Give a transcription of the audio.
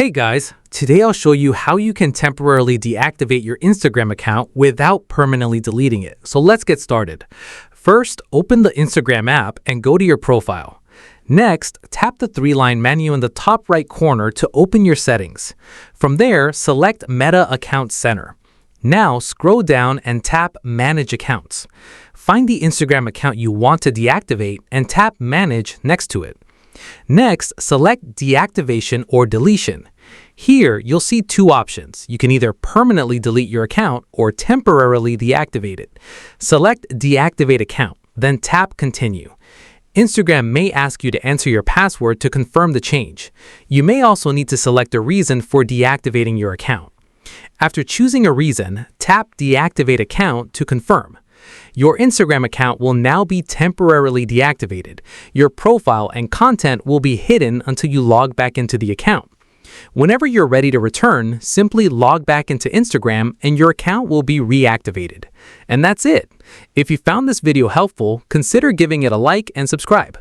Hey guys, today I'll show you how you can temporarily deactivate your Instagram account without permanently deleting it. So let's get started. First, open the Instagram app and go to your profile. Next, tap the three-line menu in the top right corner to open your settings. From there, select Meta Account Center. Now, scroll down and tap Manage Accounts. Find the Instagram account you want to deactivate and tap Manage next to it. Next, select Deactivation or Deletion. Here, you'll see two options. You can either permanently delete your account or temporarily deactivate it. Select Deactivate Account, then tap Continue. Instagram may ask you to enter your password to confirm the change. You may also need to select a reason for deactivating your account. After choosing a reason, tap Deactivate Account to confirm. Your Instagram account will now be temporarily deactivated. Your profile and content will be hidden until you log back into the account. Whenever you're ready to return, simply log back into Instagram and your account will be reactivated. And that's it. If you found this video helpful, consider giving it a like and subscribe.